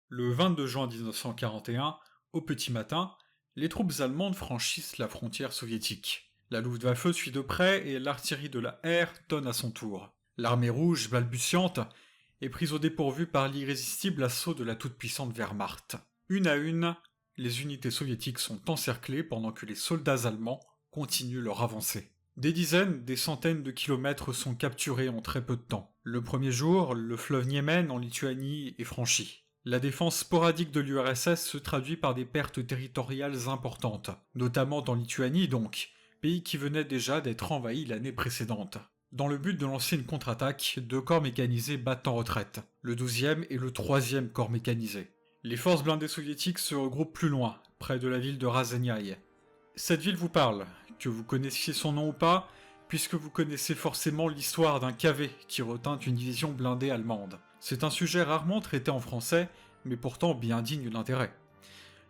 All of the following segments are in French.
Le 22 juin 1941, au petit matin, les troupes allemandes franchissent la frontière soviétique. La Luftwaffe suit de près et l'artillerie de la R tonne à son tour. L'armée rouge, balbutiante, est prise au dépourvu par l'irrésistible assaut de la toute-puissante Wehrmacht. Une à une, les unités soviétiques sont encerclées pendant que les soldats allemands continuent leur avancée. Des dizaines, des centaines de kilomètres sont capturés en très peu de temps. Le premier jour, le fleuve Niemen en Lituanie est franchi. La défense sporadique de l'URSS se traduit par des pertes territoriales importantes, notamment en Lituanie donc, pays qui venait déjà d'être envahi l'année précédente. Dans le but de lancer une contre-attaque, 2 corps mécanisés battent en retraite, le 12e et le 3e corps mécanisé. Les forces blindées soviétiques se regroupent plus loin, près de la ville de Razeniaï. Cette ville vous parle, que vous connaissiez son nom ou pas, puisque vous connaissez forcément l'histoire d'un KV qui retint une division blindée allemande. C'est un sujet rarement traité en français, mais pourtant bien digne d'intérêt.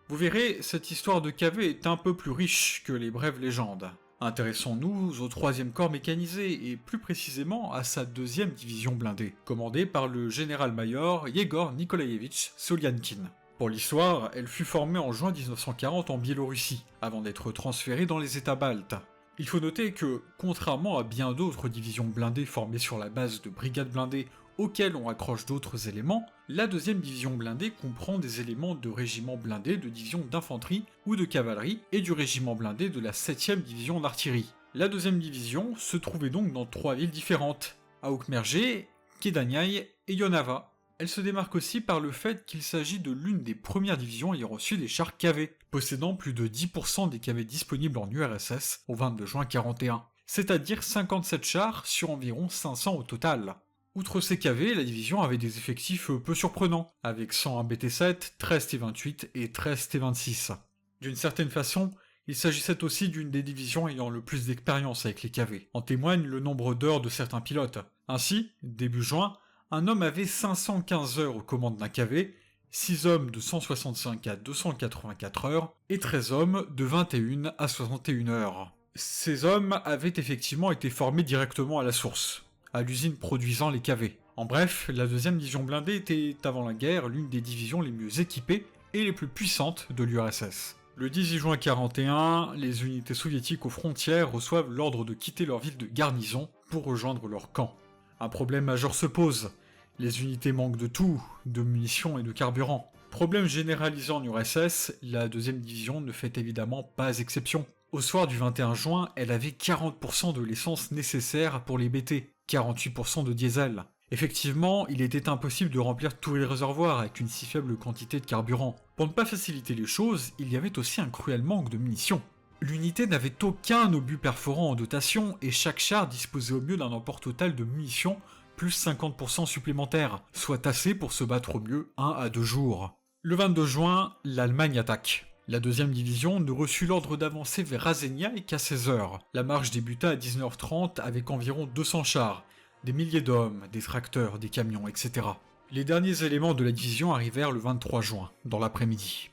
Vous verrez, cette histoire de KV est un peu plus riche que les brèves légendes. Intéressons-nous au 3e corps mécanisé, et plus précisément à sa 2e division blindée, commandée par le général-major Yegor Nikolaevitch Soliankin. Pour l'histoire, elle fut formée en juin 1940 en Biélorussie, avant d'être transférée dans les États baltes. Il faut noter que, contrairement à bien d'autres divisions blindées formées sur la base de brigades blindées auxquelles on accroche d'autres éléments, la 2e division blindée comprend des éléments de régiments blindés de divisions d'infanterie ou de cavalerie et du régiment blindé de la 7e division d'artillerie. La 2e division se trouvait donc dans 3 villes différentes, Aukmergé, Kedaniaï et Yonava. Elle se démarque aussi par le fait qu'il s'agit de l'une des premières divisions ayant reçu des chars KV, possédant plus de 10% des KV disponibles en URSS au 22 juin 1941, c'est-à-dire 57 chars sur environ 500 au total. Outre ces KV, la division avait des effectifs peu surprenants, avec 101 BT-7, 13 T-28 et 13 T-26. D'une certaine façon, il s'agissait aussi d'une des divisions ayant le plus d'expérience avec les KV. En témoigne le nombre d'heures de certains pilotes. Ainsi, début juin, un homme avait 515 heures aux commandes d'un KV, 6 hommes de 165 à 284 heures, et 13 hommes de 21 à 61 heures. Ces hommes avaient effectivement été formés directement à la source, à l'usine produisant les KV. En bref, la 2e division blindée était avant la guerre l'une des divisions les mieux équipées et les plus puissantes de l'URSS. Le 18 juin 1941, les unités soviétiques aux frontières reçoivent l'ordre de quitter leur ville de garnison pour rejoindre leur camp. Un problème majeur se pose. Les unités manquent de tout, de munitions et de carburant. Problème généralisé en URSS, la 2e division ne fait évidemment pas exception. Au soir du 21 juin, elle avait 40% de l'essence nécessaire pour les BT, 48% de diesel. Effectivement, il était impossible de remplir tous les réservoirs avec une si faible quantité de carburant. Pour ne pas faciliter les choses, il y avait aussi un cruel manque de munitions. L'unité n'avait aucun obus perforant en dotation et chaque char disposait au mieux d'un emport total de munitions plus 50% supplémentaires, soit assez pour se battre au mieux 1 à 2 jours. Le 22 juin, l'Allemagne attaque. La deuxième division ne reçut l'ordre d'avancer vers Raseignac qu'à 16h. La marche débuta à 19h30 avec environ 200 chars, des milliers d'hommes, des tracteurs, des camions, etc. Les derniers éléments de la division arrivèrent le 23 juin, dans l'après-midi.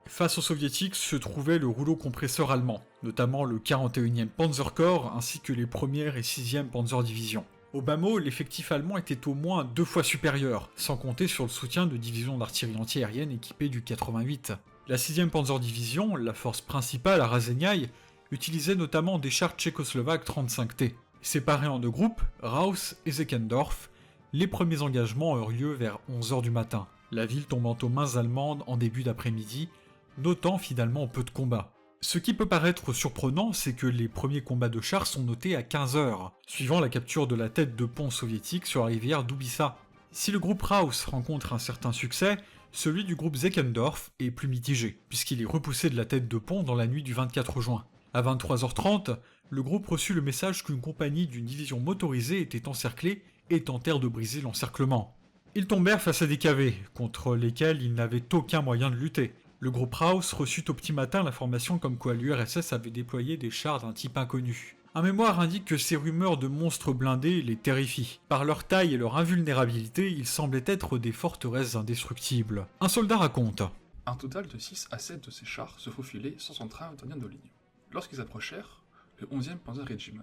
Face aux soviétiques se trouvait le rouleau compresseur allemand, notamment le 41e Panzerkorps ainsi que les 1ère et 6e Panzerdivision. Au bas mot, l'effectif allemand était au moins 2 fois supérieur, sans compter sur le soutien de divisions d'artillerie antiaérienne équipées du 88. La 6e Panzerdivision, la force principale à Raseignac, utilisait notamment des chars tchécoslovaques 35T. Séparés en 2 groupes, Raus et Zeckendorf, les premiers engagements eurent lieu vers 11h du matin, la ville tombant aux mains allemandes en début d'après-midi, notant finalement peu de combats. Ce qui peut paraître surprenant, c'est que les premiers combats de chars sont notés à 15h, suivant la capture de la tête de pont soviétique sur la rivière d'Oubissa. Si le groupe Raus rencontre un certain succès, celui du groupe Zeckendorf est plus mitigé, puisqu'il est repoussé de la tête de pont dans la nuit du 24 juin. À 23h30, le groupe reçut le message qu'une compagnie d'une division motorisée était encerclée et tentèrent de briser l'encerclement. Ils tombèrent face à des cavés, contre lesquels ils n'avaient aucun moyen de lutter. Le groupe Raus reçut au petit matin l'information comme quoi l'URSS avait déployé des chars d'un type inconnu. Un mémoire indique que ces rumeurs de monstres blindés les terrifient. Par leur taille et leur invulnérabilité, ils semblaient être des forteresses indestructibles. Un soldat raconte. Un total de 6 à 7 de ces chars se faufilaient sans son train italien de ligne. Lorsqu'ils approchèrent, le 11e Panzer Regiment,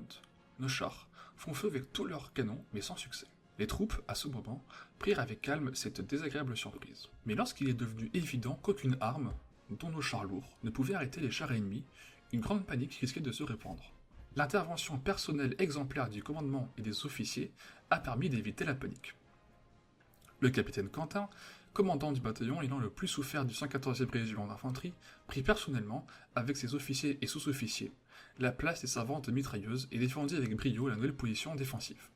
nos chars font feu avec tous leurs canons, mais sans succès. Les troupes, à ce moment, prirent avec calme cette désagréable surprise. Mais lorsqu'il est devenu évident qu'aucune arme, dont nos chars lourds, ne pouvait arrêter les chars ennemis, une grande panique risquait de se répandre. L'intervention personnelle exemplaire du commandement et des officiers a permis d'éviter la panique. Le capitaine Quentin, commandant du bataillon ayant le plus souffert du 114e régiment d'infanterie, prit personnellement, avec ses officiers et sous-officiers, la place des servantes mitrailleuses et défendit avec brio la nouvelle position défensive.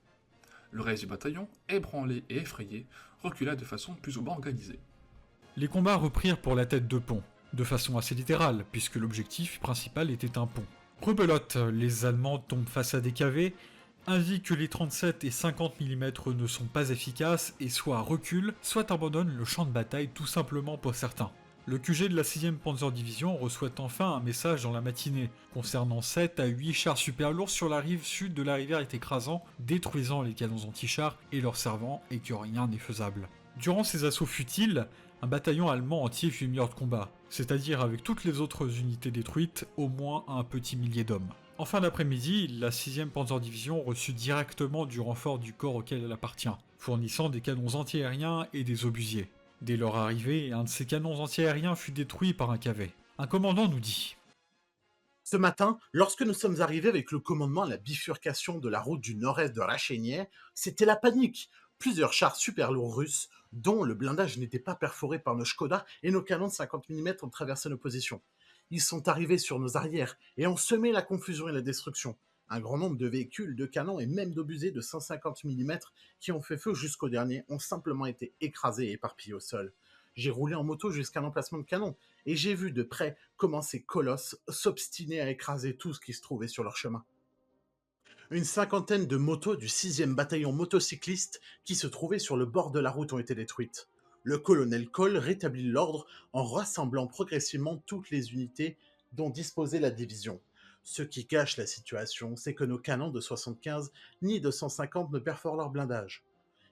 Le reste du bataillon, ébranlé et effrayé, recula de façon plus ou moins organisée. Les combats reprirent pour la tête de pont, de façon assez littérale, puisque l'objectif principal était un pont. Rebelote, les Allemands tombent face à des cavés, indiquent que les 37 et 50 mm ne sont pas efficaces et soit reculent, soit abandonnent le champ de bataille tout simplement pour certains. Le QG de la 6e Panzer Division reçoit enfin un message dans la matinée, concernant 7 à 8 chars super lourds sur la rive sud de la rivière écrasant, détruisant les canons anti-chars et leur servant, et que rien n'est faisable. Durant ces assauts futiles, un bataillon allemand entier fut mis hors de combat, c'est-à-dire avec toutes les autres unités détruites, au moins un petit millier d'hommes. En fin d'après-midi, la 6e Panzer Division reçut directement du renfort du corps auquel elle appartient, fournissant des canons antiaériens et des obusiers. Dès leur arrivée, un de ces canons antiaériens fut détruit par un cavet. Un commandant nous dit: Ce matin, lorsque nous sommes arrivés avec le commandement à la bifurcation de la route du nord-est de Racheignier, c'était la panique. Plusieurs chars super lourds russes, dont le blindage n'était pas perforé par nos Škoda et nos canons de 50 mm ont traversé nos positions. Ils sont arrivés sur nos arrières et ont semé la confusion et la destruction. Un grand nombre de véhicules, de canons et même d'obusiers de 150 mm qui ont fait feu jusqu'au dernier ont simplement été écrasés et éparpillés au sol. J'ai roulé en moto jusqu'à l'emplacement de canon et j'ai vu de près comment ces colosses s'obstinaient à écraser tout ce qui se trouvait sur leur chemin. Une cinquantaine de motos du 6e bataillon motocycliste qui se trouvaient sur le bord de la route ont été détruites. Le colonel Cole rétablit l'ordre en rassemblant progressivement toutes les unités dont disposait la division. Ce qui cache la situation, c'est que nos canons de 75 ni de 150 ne perforent leur blindage.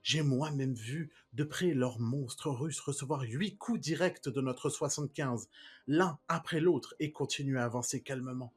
J'ai moi-même vu de près leurs monstres russes recevoir 8 coups directs de notre 75, l'un après l'autre, et continuer à avancer calmement.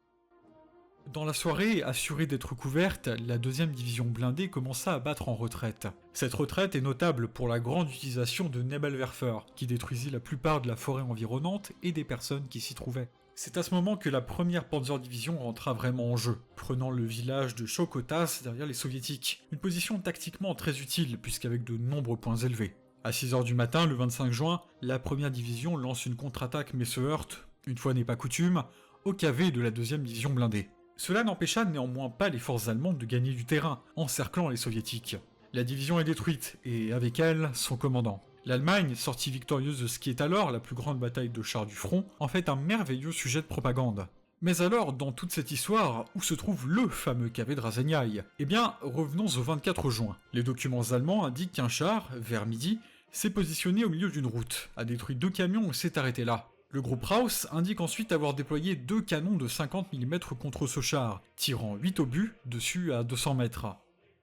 Dans la soirée, assurée d'être couverte, la 2e division blindée commença à battre en retraite. Cette retraite est notable pour la grande utilisation de Nebelwerfer, qui détruisit la plupart de la forêt environnante et des personnes qui s'y trouvaient. C'est à ce moment que la 1ère Panzer Division rentra vraiment en jeu, prenant le village de Chokotas derrière les soviétiques. Une position tactiquement très utile, puisqu'avec de nombreux points élevés. À 6h du matin, le 25 juin, la 1ère Division lance une contre-attaque mais se heurte, une fois n'est pas coutume, au cavé de la 2e Division blindée. Cela n'empêcha néanmoins pas les forces allemandes de gagner du terrain, encerclant les soviétiques. La division est détruite, et avec elle, son commandant. L'Allemagne, sortie victorieuse de ce qui est alors la plus grande bataille de chars du front, en fait un merveilleux sujet de propagande. Mais alors, dans toute cette histoire, où se trouve le fameux cavé de Rasegnai? Eh bien, revenons au 24 juin. Les documents allemands indiquent qu'un char, vers midi, s'est positionné au milieu d'une route, a détruit 2 camions et s'est arrêté là. Le groupe Raus indique ensuite avoir déployé 2 canons de 50 mm contre ce char, tirant 8 obus dessus à 200 mètres.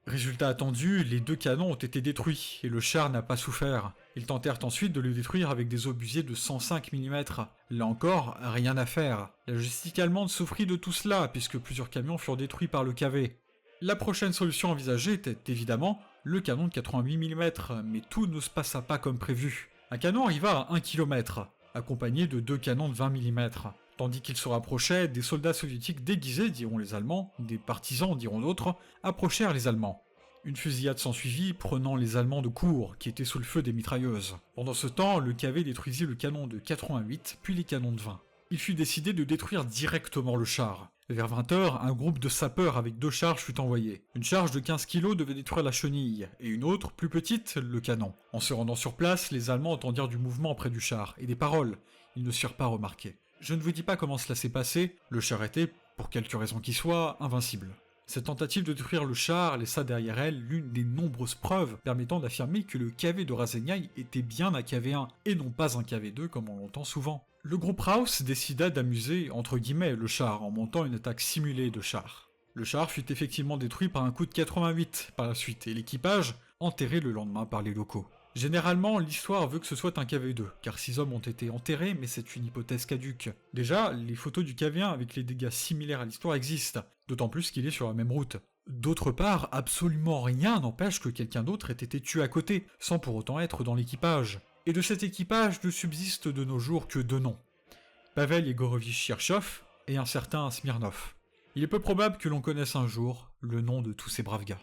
Résultat attendu, les 2 canons ont été détruits, et le char n'a pas souffert. Ils tentèrent ensuite de le détruire avec des obusiers de 105 mm. Là encore, rien à faire. La logistique allemande souffrit de tout cela, puisque plusieurs camions furent détruits par le KV. La prochaine solution envisagée était évidemment le canon de 88 mm, mais tout ne se passa pas comme prévu. Un canon arriva à 1 km, accompagné de 2 canons de 20 mm. Tandis qu'il se rapprochait, des soldats soviétiques déguisés, diront les Allemands, des partisans, diront d'autres, approchèrent les Allemands. Une fusillade s'ensuivit, prenant les Allemands de court, qui étaient sous le feu des mitrailleuses. Pendant ce temps, le KV détruisit le canon de 88, puis les canons de 20. Il fut décidé de détruire directement le char. Vers 20h, un groupe de sapeurs avec 2 charges fut envoyé. Une charge de 15 kg devait détruire la chenille, et une autre, plus petite, le canon. En se rendant sur place, les Allemands entendirent du mouvement près du char, et des paroles. Ils ne surent pas remarquer. Je ne vous dis pas comment cela s'est passé, le char était, pour quelque raison qu'il soit, invincible. Cette tentative de détruire le char laissa derrière elle l'une des nombreuses preuves permettant d'affirmer que le KV de Rasegnai était bien un KV-1 et non pas un KV-2 comme on l'entend souvent. Le groupe Raus décida d'amuser, entre guillemets, le char en montant une attaque simulée de char. Le char fut effectivement détruit par un coup de 88 par la suite et l'équipage enterré le lendemain par les locaux. Généralement, l'histoire veut que ce soit un KV-2, car 6 hommes ont été enterrés, mais c'est une hypothèse caduque. Déjà, les photos du KV-1 avec les dégâts similaires à l'histoire existent, d'autant plus qu'il est sur la même route. D'autre part, absolument rien n'empêche que quelqu'un d'autre ait été tué à côté, sans pour autant être dans l'équipage. Et de cet équipage ne subsiste de nos jours que 2 noms. Pavel Yegorovitch Cherchov et un certain Smirnov. Il est peu probable que l'on connaisse un jour le nom de tous ces braves gars.